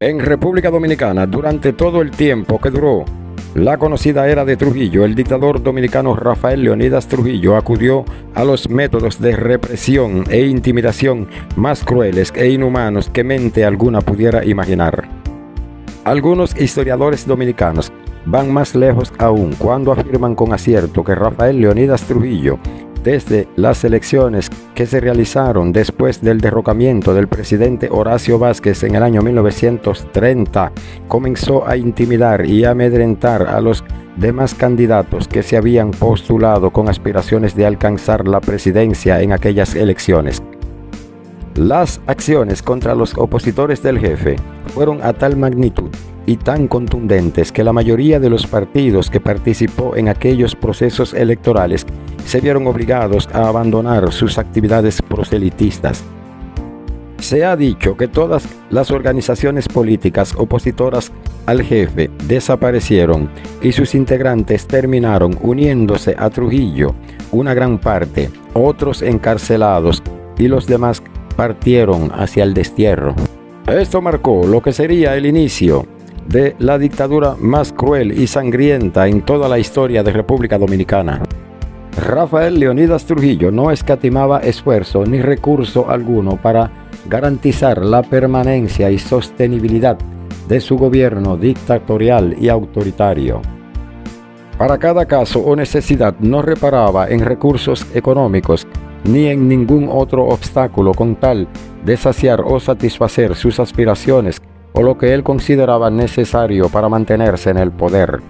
En República Dominicana, durante todo el tiempo que duró la conocida era de Trujillo, el dictador dominicano Rafael Leónidas Trujillo acudió a los métodos de represión e intimidación más crueles e inhumanos que mente alguna pudiera imaginar. Algunos historiadores dominicanos van más lejos aún cuando afirman con acierto que Rafael Leónidas Trujillo, desde las elecciones que se realizaron después del derrocamiento del presidente Horacio Vázquez en el año 1930, comenzó a intimidar y amedrentar a los demás candidatos que se habían postulado con aspiraciones de alcanzar la presidencia en aquellas elecciones. Las acciones contra los opositores del jefe fueron a tal magnitud y tan contundentes que la mayoría de los partidos que participó en aquellos procesos electorales se vieron obligados a abandonar sus actividades proselitistas. Se ha dicho que todas las organizaciones políticas opositoras al jefe desaparecieron y sus integrantes terminaron uniéndose a Trujillo, una gran parte, otros encarcelados y los demás partieron hacia el destierro. Esto marcó lo que sería el inicio de la dictadura más cruel y sangrienta en toda la historia de República Dominicana. Rafael Leónidas Trujillo no escatimaba esfuerzo ni recurso alguno para garantizar la permanencia y sostenibilidad de su gobierno dictatorial y autoritario. Para cada caso o necesidad no reparaba en recursos económicos ni en ningún otro obstáculo con tal de saciar o satisfacer sus aspiraciones o lo que él consideraba necesario para mantenerse en el poder.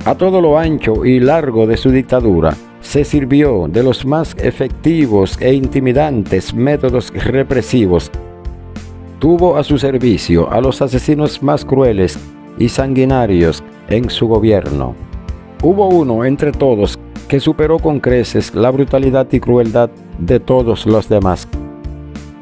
A todo lo ancho y largo de su dictadura, se sirvió de los más efectivos e intimidantes métodos represivos. Tuvo a su servicio a los asesinos más crueles y sanguinarios en su gobierno. Hubo uno entre todos que superó con creces la brutalidad y crueldad de todos los demás.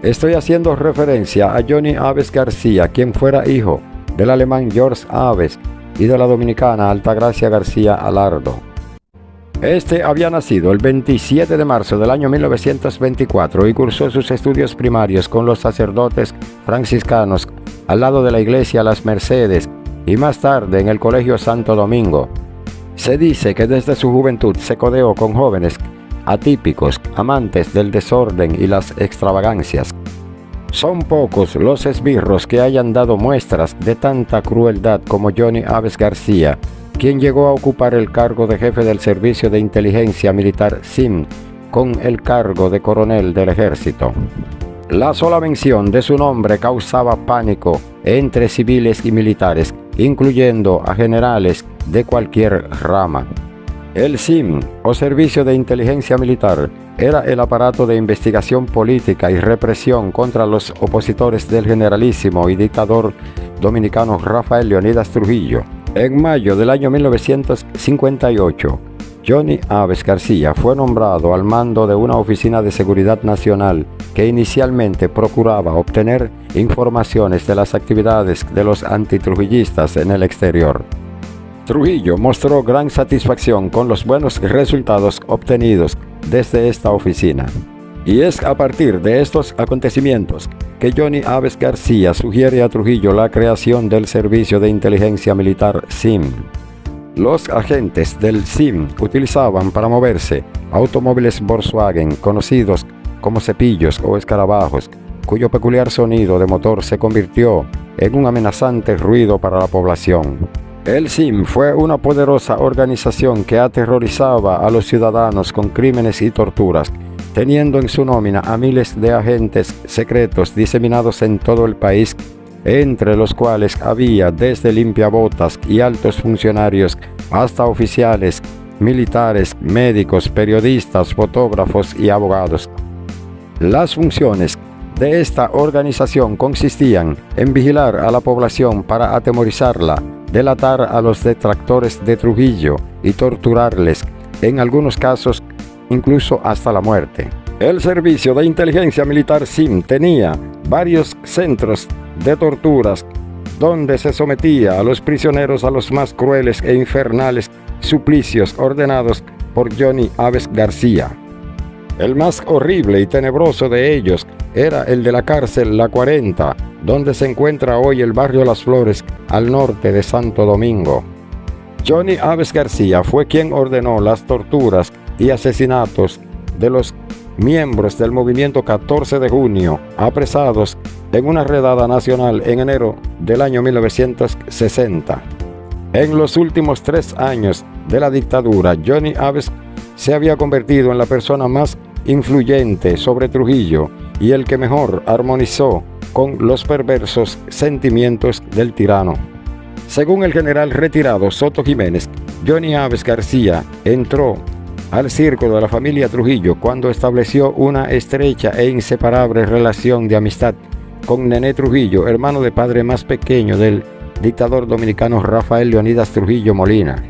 Estoy haciendo referencia a Johnny Aves García, quien fuera hijo del alemán George Aves y de la dominicana Altagracia García Alardo. Este había nacido el 27 de marzo del año 1924 y cursó sus estudios primarios con los sacerdotes franciscanos al lado de la iglesia Las Mercedes y más tarde en el Colegio Santo Domingo. Se dice que desde su juventud se codeó con jóvenes atípicos, amantes del desorden y las extravagancias. Son pocos los esbirros que hayan dado muestras de tanta crueldad como Johnny Aves García, quien llegó a ocupar el cargo de jefe del Servicio de Inteligencia Militar SIM, con el cargo de coronel del ejército. La sola mención de su nombre causaba pánico entre civiles y militares, incluyendo a generales de cualquier rama. El SIM, o Servicio de Inteligencia Militar, era el aparato de investigación política y represión contra los opositores del generalísimo y dictador dominicano Rafael Leónidas Trujillo. En mayo del año 1958, Johnny Aves García fue nombrado al mando de una oficina de seguridad nacional que inicialmente procuraba obtener informaciones de las actividades de los antitrujillistas en el exterior. Trujillo mostró gran satisfacción con los buenos resultados obtenidos desde esta oficina. Y es a partir de estos acontecimientos que Johnny Aves García sugiere a Trujillo la creación del Servicio de Inteligencia Militar SIM. Los agentes del SIM utilizaban para moverse automóviles Volkswagen conocidos como cepillos o escarabajos, cuyo peculiar sonido de motor se convirtió en un amenazante ruido para la población. El SIM fue una poderosa organización que aterrorizaba a los ciudadanos con crímenes y torturas, teniendo en su nómina a miles de agentes secretos diseminados en todo el país, entre los cuales había desde limpiabotas y altos funcionarios hasta oficiales, militares, médicos, periodistas, fotógrafos y abogados. Las funciones de esta organización consistían en vigilar a la población para atemorizarla, delatar a los detractores de Trujillo y torturarles, en algunos casos incluso hasta la muerte. El Servicio de Inteligencia Militar SIM tenía varios centros de torturas donde se sometía a los prisioneros a los más crueles e infernales suplicios ordenados por Johnny Aves García. El más horrible y tenebroso de ellos era el de la cárcel La 40, donde se encuentra hoy el barrio Las Flores, al norte de Santo Domingo. Johnny Aves García fue quien ordenó las torturas y asesinatos de los miembros del movimiento 14 de junio, apresados en una redada nacional en enero del año 1960. En los últimos 3 años de la dictadura, Johnny Aves se había convertido en la persona más influyente sobre Trujillo y el que mejor armonizó con los perversos sentimientos del tirano. Según el general retirado Soto Jiménez, Johnny Aves García entró al círculo de la familia Trujillo cuando estableció una estrecha e inseparable relación de amistad con Nené Trujillo, hermano de padre más pequeño del dictador dominicano Rafael Leonidas Trujillo Molina.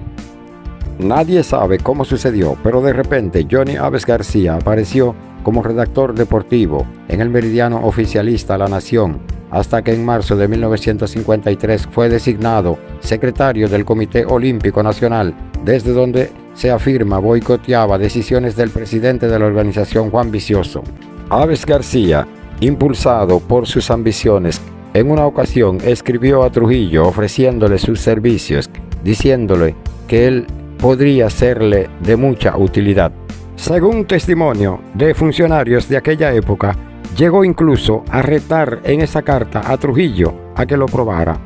Nadie sabe cómo sucedió, pero de repente Johnny Aves García apareció como redactor deportivo en el meridiano oficialista La Nación, hasta que en marzo de 1953 fue designado secretario del Comité Olímpico Nacional, desde donde se afirma boicoteaba decisiones del presidente de la organización, Juan Vicioso. Aves García, impulsado por sus ambiciones, en una ocasión escribió a Trujillo ofreciéndole sus servicios, diciéndole que él podría serle de mucha utilidad. Según testimonio de funcionarios de aquella época, llegó incluso a retar en esa carta a Trujillo a que lo probara.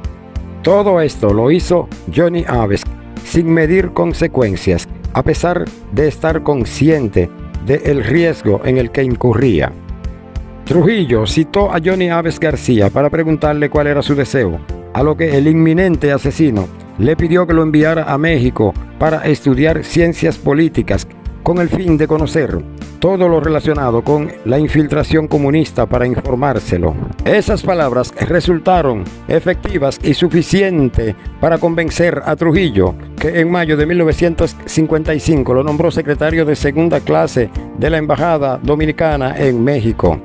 Todo esto lo hizo Johnny Aves sin medir consecuencias, a pesar de estar consciente del riesgo en el que incurría. Trujillo citó a Johnny Aves García para preguntarle cuál era su deseo, a lo que el inminente asesino le pidió que lo enviara a México para estudiar ciencias políticas con el fin de conocer todo lo relacionado con la infiltración comunista para informárselo. Esas palabras resultaron efectivas y suficientes para convencer a Trujillo, que en mayo de 1955 lo nombró secretario de segunda clase de la Embajada Dominicana en México.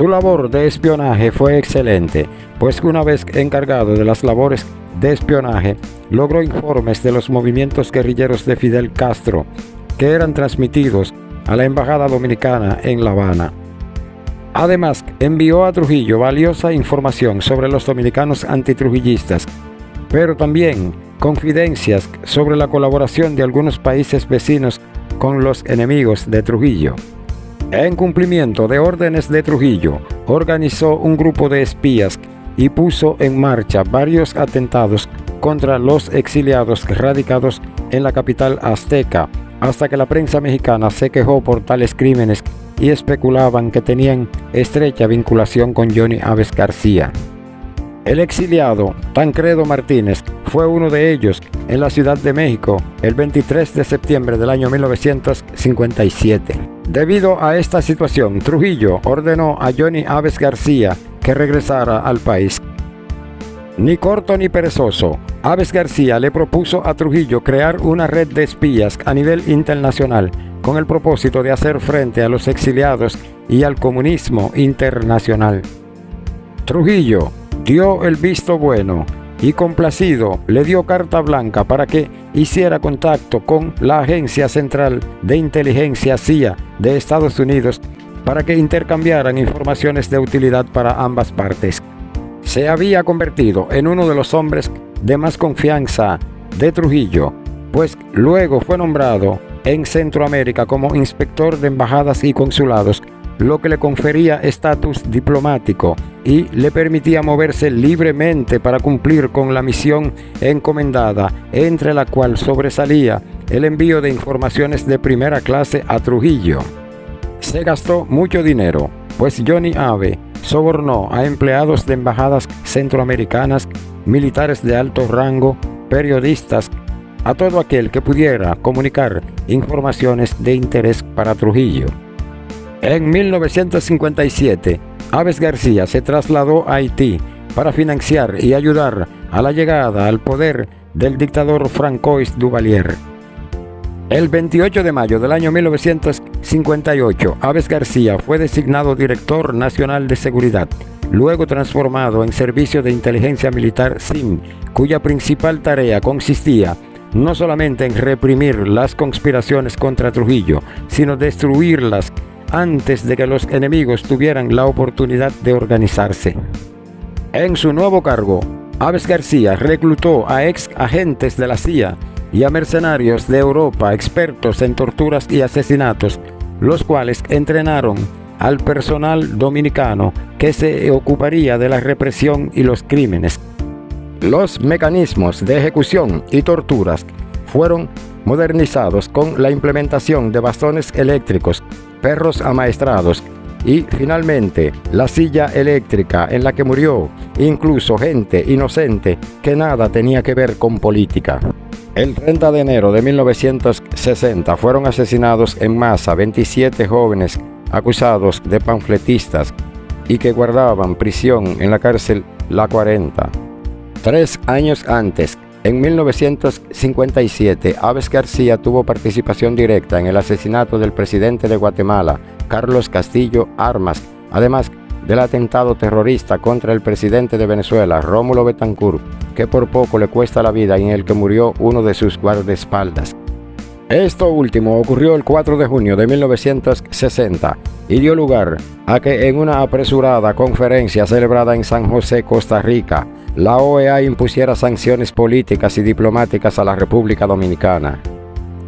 Su labor de espionaje fue excelente, pues una vez encargado de las labores de espionaje, logró informes de los movimientos guerrilleros de Fidel Castro, que eran transmitidos a la Embajada Dominicana en La Habana. Además, envió a Trujillo valiosa información sobre los dominicanos antitrujillistas, pero también confidencias sobre la colaboración de algunos países vecinos con los enemigos de Trujillo. En cumplimiento de órdenes de Trujillo, organizó un grupo de espías y puso en marcha varios atentados contra los exiliados radicados en la capital azteca, hasta que la prensa mexicana se quejó por tales crímenes y especulaban que tenían estrecha vinculación con Johnny Aves García. El exiliado Tancredo Martínez fue uno de ellos en la Ciudad de México el 23 de septiembre del año 1957. Debido a esta situación, Trujillo ordenó a Johnny Aves García que regresara al país. Ni corto ni perezoso, Aves García le propuso a Trujillo crear una red de espías a nivel internacional con el propósito de hacer frente a los exiliados y al comunismo internacional. Trujillo dio el visto bueno y complacido le dio carta blanca para que hiciera contacto con la Agencia Central de Inteligencia CIA de Estados Unidos para que intercambiaran informaciones de utilidad para ambas partes. Se había convertido en uno de los hombres de más confianza de Trujillo, pues luego fue nombrado en Centroamérica como inspector de embajadas y consulados, lo que le confería estatus diplomático y le permitía moverse libremente para cumplir con la misión encomendada, entre la cual sobresalía el envío de informaciones de primera clase a Trujillo. Se gastó mucho dinero, pues Johnny Aves sobornó a empleados de embajadas centroamericanas, militares de alto rango, periodistas, a todo aquel que pudiera comunicar informaciones de interés para Trujillo. En 1957, Aves García se trasladó a Haití para financiar y ayudar a la llegada al poder del dictador Francois Duvalier. El 28 de mayo del año 1958, Aves García fue designado director nacional de seguridad, luego transformado en Servicio de Inteligencia Militar SIM, cuya principal tarea consistía no solamente en reprimir las conspiraciones contra Trujillo, sino destruirlas antes de que los enemigos tuvieran la oportunidad de organizarse. En su nuevo cargo, Aves García reclutó a ex agentes de la CIA y a mercenarios de Europa expertos en torturas y asesinatos, los cuales entrenaron al personal dominicano que se ocuparía de la represión y los crímenes. Los mecanismos de ejecución y torturas fueron modernizados con la implementación de bastones eléctricos, perros amaestrados y finalmente la silla eléctrica en la que murió incluso gente inocente que nada tenía que ver con política. El 30 de enero de 1960 fueron asesinados en masa 27 jóvenes acusados de panfletistas y que guardaban prisión en la cárcel La 40. 3 años antes, en 1957, Aves García tuvo participación directa en el asesinato del presidente de Guatemala, Carlos Castillo Armas, además del atentado terrorista contra el presidente de Venezuela, Rómulo Betancourt, que por poco le cuesta la vida y en el que murió uno de sus guardaespaldas. Esto último ocurrió el 4 de junio de 1960 y dio lugar a que en una apresurada conferencia celebrada en San José, Costa Rica, la OEA impusiera sanciones políticas y diplomáticas a la República Dominicana.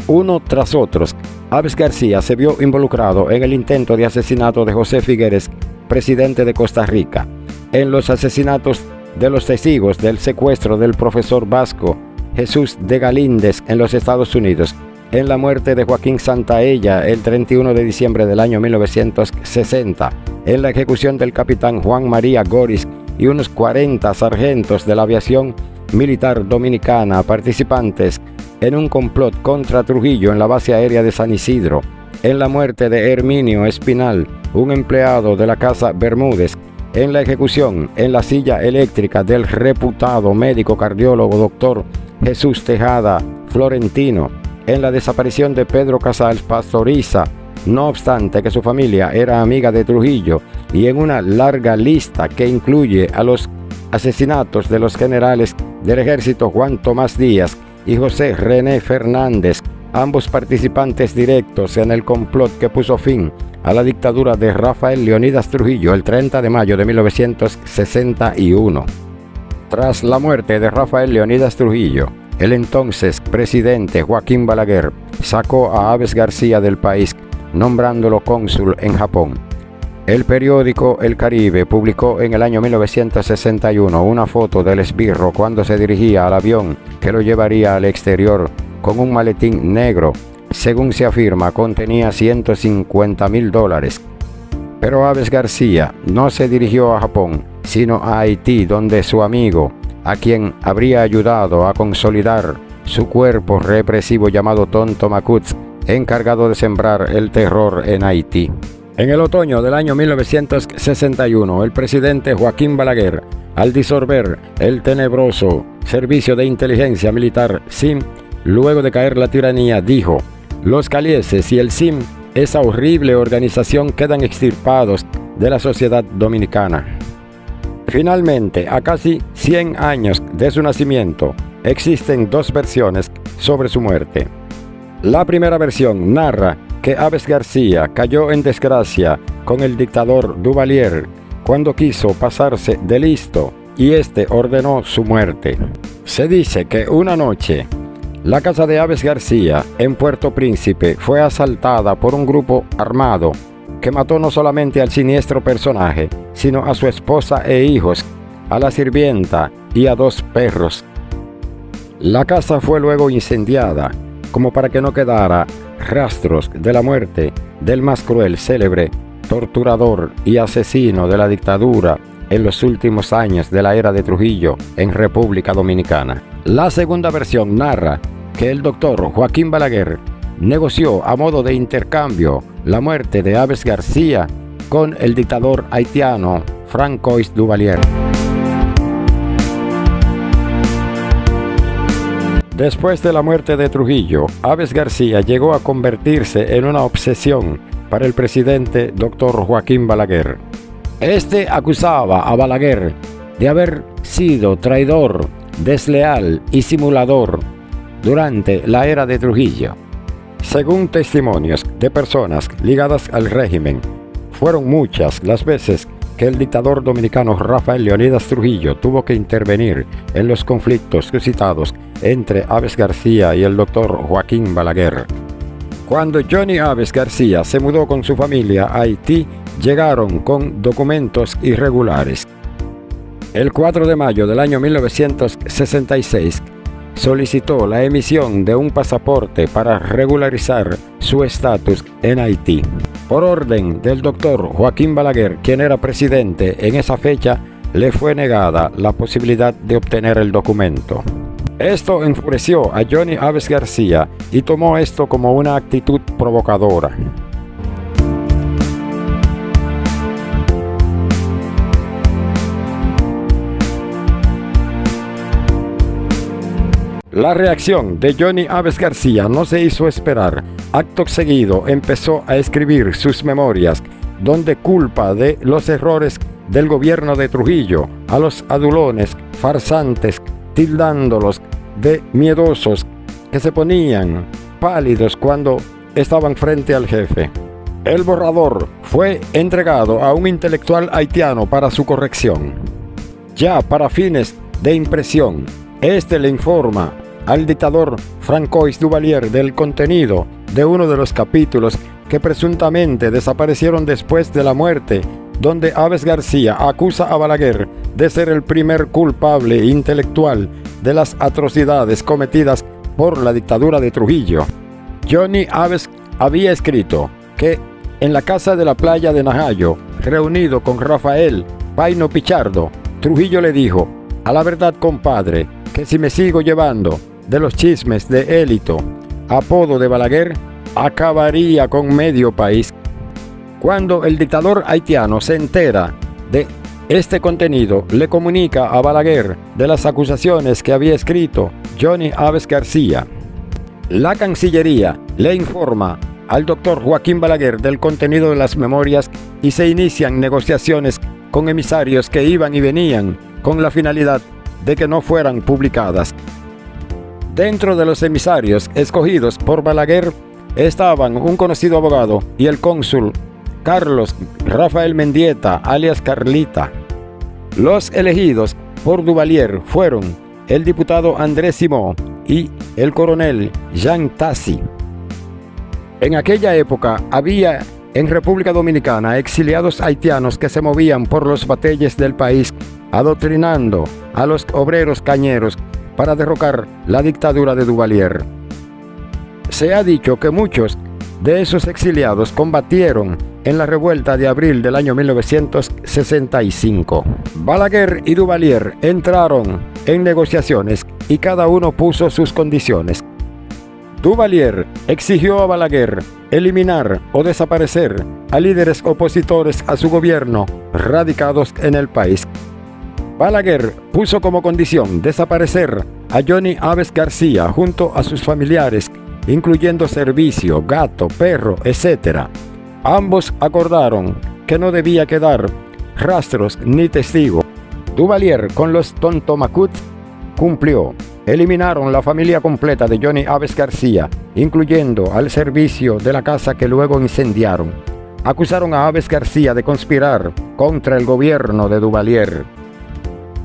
Uno tras otro, Aves García se vio involucrado en el intento de asesinato de José Figueres, presidente de Costa Rica, en los asesinatos de los testigos del secuestro del profesor vasco Jesús de Galíndez en los Estados Unidos, en la muerte de Joaquín Santaella el 31 de diciembre del año 1960, en la ejecución del capitán Juan María Goris y unos 40 sargentos de la aviación militar dominicana participantes en un complot contra Trujillo en la base aérea de San Isidro, en la muerte de Herminio Espinal, un empleado de la Casa Bermúdez, en la ejecución en la silla eléctrica del reputado médico cardiólogo doctor Jesús Tejada Florentino, en la desaparición de Pedro Casals Pastoriza, no obstante que su familia era amiga de Trujillo, y en una larga lista que incluye a los asesinatos de los generales del ejército Juan Tomás Díaz y José René Fernández, ambos participantes directos en el complot que puso fin a la dictadura de Rafael Leónidas Trujillo el 30 de mayo de 1961. Tras la muerte de Rafael Leónidas Trujillo, el entonces presidente Joaquín Balaguer sacó a Aves García del país, nombrándolo cónsul en Japón. El periódico El Caribe publicó en el año 1961 una foto del esbirro cuando se dirigía al avión que lo llevaría al exterior con un maletín negro. Según se afirma, contenía $150,000. Pero Aves García no se dirigió a Japón, sino a Haití, donde su amigo, a quien habría ayudado a consolidar su cuerpo represivo llamado Tonto Macuts, encargado de sembrar el terror en Haití. En el otoño del año 1961, el presidente Joaquín Balaguer, al disolver el tenebroso Servicio de Inteligencia Militar SIM, luego de caer la tiranía, dijo: "Los calieses y el SIM, esa horrible organización, quedan extirpados de la sociedad dominicana". Finalmente, a casi 100 años de su nacimiento, existen dos versiones sobre su muerte. La primera versión narra que Aves García cayó en desgracia con el dictador Duvalier cuando quiso pasarse de listo y este ordenó su muerte. Se dice que una noche la casa de Aves García en Puerto Príncipe fue asaltada por un grupo armado que mató no solamente al siniestro personaje, sino a su esposa e hijos, a la sirvienta y a 2 perros. La casa fue luego incendiada, como para que no quedara rastros de la muerte del más cruel, célebre, torturador y asesino de la dictadura en los últimos años de la era de Trujillo en República Dominicana. La segunda versión narra que el doctor Joaquín Balaguer negoció a modo de intercambio la muerte de Aves García con el dictador haitiano Francois Duvalier. Después de la muerte de Trujillo, Aves García llegó a convertirse en una obsesión para el presidente Dr. Joaquín Balaguer. Este acusaba a Balaguer de haber sido traidor desleal y simulador durante la era de Trujillo. Según testimonios de personas ligadas al régimen, fueron muchas las veces que el dictador dominicano Rafael Leónidas Trujillo tuvo que intervenir en los conflictos suscitados entre Aves García y el doctor Joaquín Balaguer. Cuando Johnny Aves García se mudó con su familia a Haití, llegaron con documentos irregulares. El 4 de mayo del año 1966, solicitó la emisión de un pasaporte para regularizar su estatus en Haití. Por orden del doctor Joaquín Balaguer, quien era presidente en esa fecha, le fue negada la posibilidad de obtener el documento. Esto enfureció a Johnny Aves García y tomó esto como una actitud provocadora. La reacción de Johnny Aves García no se hizo esperar. Acto seguido empezó a escribir sus memorias, donde culpa de los errores del gobierno de Trujillo a los adulones farsantes, tildándolos de miedosos que se ponían pálidos cuando estaban frente al jefe. El borrador fue entregado a un intelectual haitiano para su corrección. Ya para fines de impresión, este le informa al dictador Francois Duvalier del contenido de uno de los capítulos que presuntamente desaparecieron después de la muerte, donde Aves García acusa a Balaguer de ser el primer culpable intelectual de las atrocidades cometidas por la dictadura de Trujillo. Johnny Aves había escrito que en la casa de la playa de Najayo, reunido con Rafael Paino Pichardo, Trujillo le dijo: "A la verdad, compadre, que si me sigo llevando de los chismes de Élito, apodo de Balaguer, acabaría con medio país". Cuando el dictador haitiano se entera de este contenido, le comunica a Balaguer de las acusaciones que había escrito Johnny Aves García. La Cancillería le informa al doctor Joaquín Balaguer del contenido de las memorias y se inician negociaciones con emisarios que iban y venían con la finalidad de que no fueran publicadas. Dentro de los emisarios escogidos por Balaguer estaban un conocido abogado y el cónsul Carlos Rafael Mendieta, alias Carlita. Los elegidos por Duvalier fueron el diputado Andrés Simó y el coronel Jean Tassi. En aquella época había en República Dominicana exiliados haitianos que se movían por los bateyes del país, adoctrinando a los obreros cañeros para derrocar la dictadura de Duvalier. Se ha dicho que muchos de esos exiliados combatieron en la revuelta de abril del año 1965. Balaguer y Duvalier entraron en negociaciones y cada uno puso sus condiciones. Duvalier exigió a Balaguer eliminar o desaparecer a líderes opositores a su gobierno radicados en el país. Balaguer puso como condición desaparecer a Johnny Aves García junto a sus familiares, incluyendo servicio, gato, perro, etc. Ambos acordaron que no debía quedar rastros ni testigos. Duvalier con los Tontomacuts cumplió. Eliminaron la familia completa de Johnny Aves García, incluyendo al servicio de la casa que luego incendiaron. Acusaron a Aves García de conspirar contra el gobierno de Duvalier.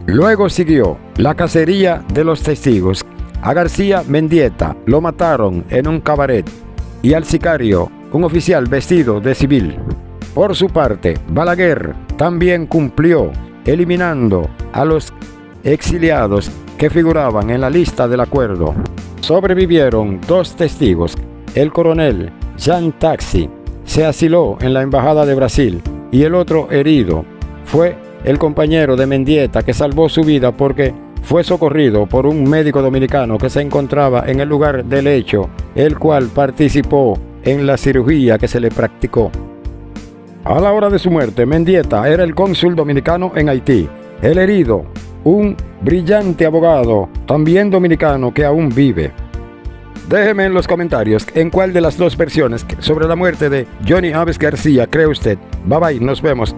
Luego siguió la cacería de los testigos. A García Mendieta lo mataron en un cabaret y al sicario, un oficial vestido de civil. Por su parte, Balaguer también cumplió, eliminando a los exiliados que figuraban en la lista del acuerdo. Sobrevivieron 2 testigos. El coronel Jean Tassi se asiló en la embajada de Brasil y el otro herido fue el compañero de Mendieta, que salvó su vida porque fue socorrido por un médico dominicano que se encontraba en el lugar del hecho, el cual participó en la cirugía que se le practicó. A la hora de su muerte, Mendieta era el cónsul dominicano en Haití. El herido, un brillante abogado, también dominicano, que aún vive. Déjeme en los comentarios en cuál de las 2 versiones sobre la muerte de Johnny Aves García cree usted. Bye bye, nos vemos.